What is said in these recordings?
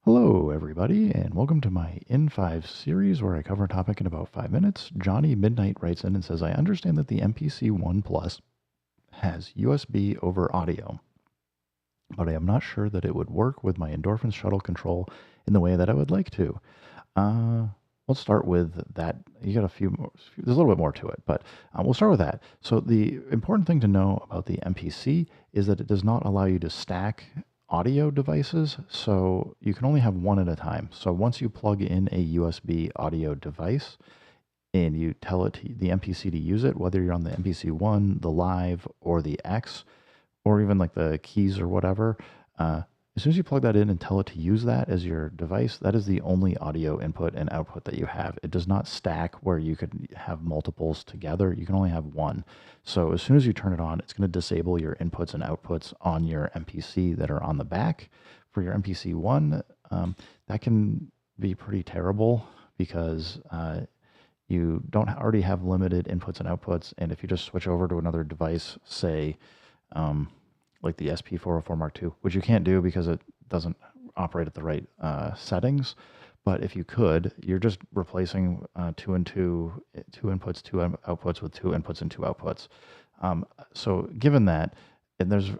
Hello, everybody, and welcome to my in5 series where I cover a topic in about 5 minutes. Johnny Midnight writes in and says, I understand that the MPC One Plus has USB over audio, but I am not sure that it would work with my endorphin shuttle control in the way that I would like to. Uh, let's start with that. You got a few more, there's a little bit more to it, but we'll start with that. So, the important thing to know about the MPC is that it does not allow you to stack audio devices, so you can only have one at a time. So, once you plug in a USB audio device and you tell it the MPC to use it, whether you're on the MPC One, the Live, or the X, or even like the keys or whatever, as soon as you plug that in and tell it to use that as your device, that is the only audio input and output that you have. It does not stack where you could have multiples together. You can only have one. So as soon as you turn it on, it's going to disable your inputs and outputs on your MPC that are on the back. For your MPC One, that can be pretty terrible because you don't already have limited inputs and outputs. And if you just switch over to another device, say, like the SP404 Mark II, which you can't do because it doesn't operate at the right settings. But if you could, you're just replacing two inputs, outputs with two inputs and two outputs. So given that, and there's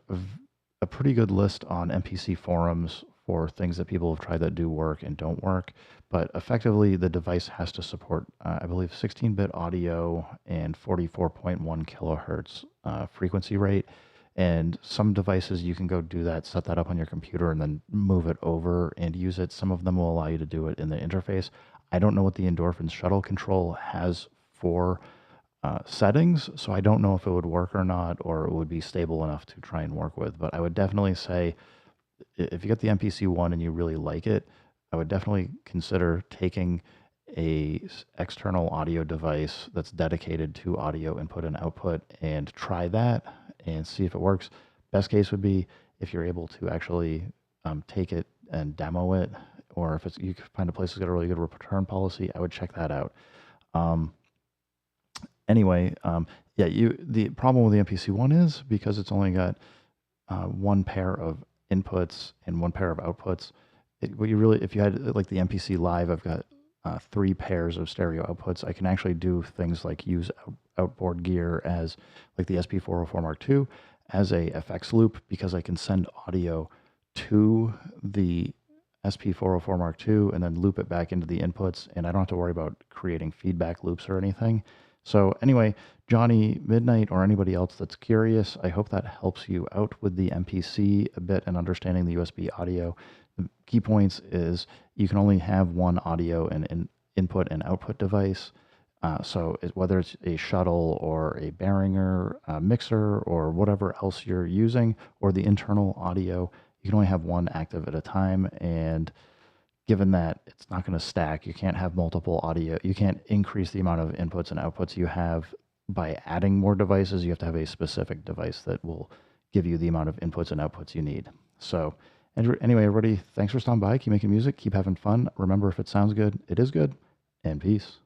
a pretty good list on MPC forums for things that people have tried that do work and don't work. But effectively, the device has to support, I believe, 16-bit audio and 44.1 kilohertz frequency rate. And some devices you can go do that, set that up on your computer, and then move it over and use it. Some of them will allow you to do it in the interface. I don't know what the endorphin shuttle control has for settings, so I don't know if it would work or not, or it would be stable enough to try and work with. But I would definitely say if you get the MPC One and you really like it, I would definitely consider taking a external audio device that's dedicated to audio input and output and try that and see if it works. Best case would be if you're able to actually take it and demo it, or if you can find a place that's got a really good return policy, I would check that out. Anyway, yeah, the problem with the MPC One is because it's only got one pair of inputs and one pair of outputs. If you had like the MPC Live, I've got three pairs of stereo outputs. I can actually do things like use outboard gear as like the SP404 Mark II as a FX loop because I can send audio to the SP404 Mark II and then loop it back into the inputs, and I don't have to worry about creating feedback loops or anything. So anyway, Johnny Midnight or anybody else that's curious, I hope that helps you out with the MPC a bit and understanding the USB audio. The key points is you can only have one audio and input and output device. So whether it's a shuttle or a Behringer mixer or whatever else you're using, or the internal audio, you can only have one active at a time. And given that it's not going to stack, you can't have multiple audio. You can't increase the amount of inputs and outputs you have by adding more devices. You have to have a specific device that will give you the amount of inputs and outputs you need. So anyway, everybody, thanks for stopping by. Keep making music. Keep having fun. Remember, if it sounds good, it is good. And peace.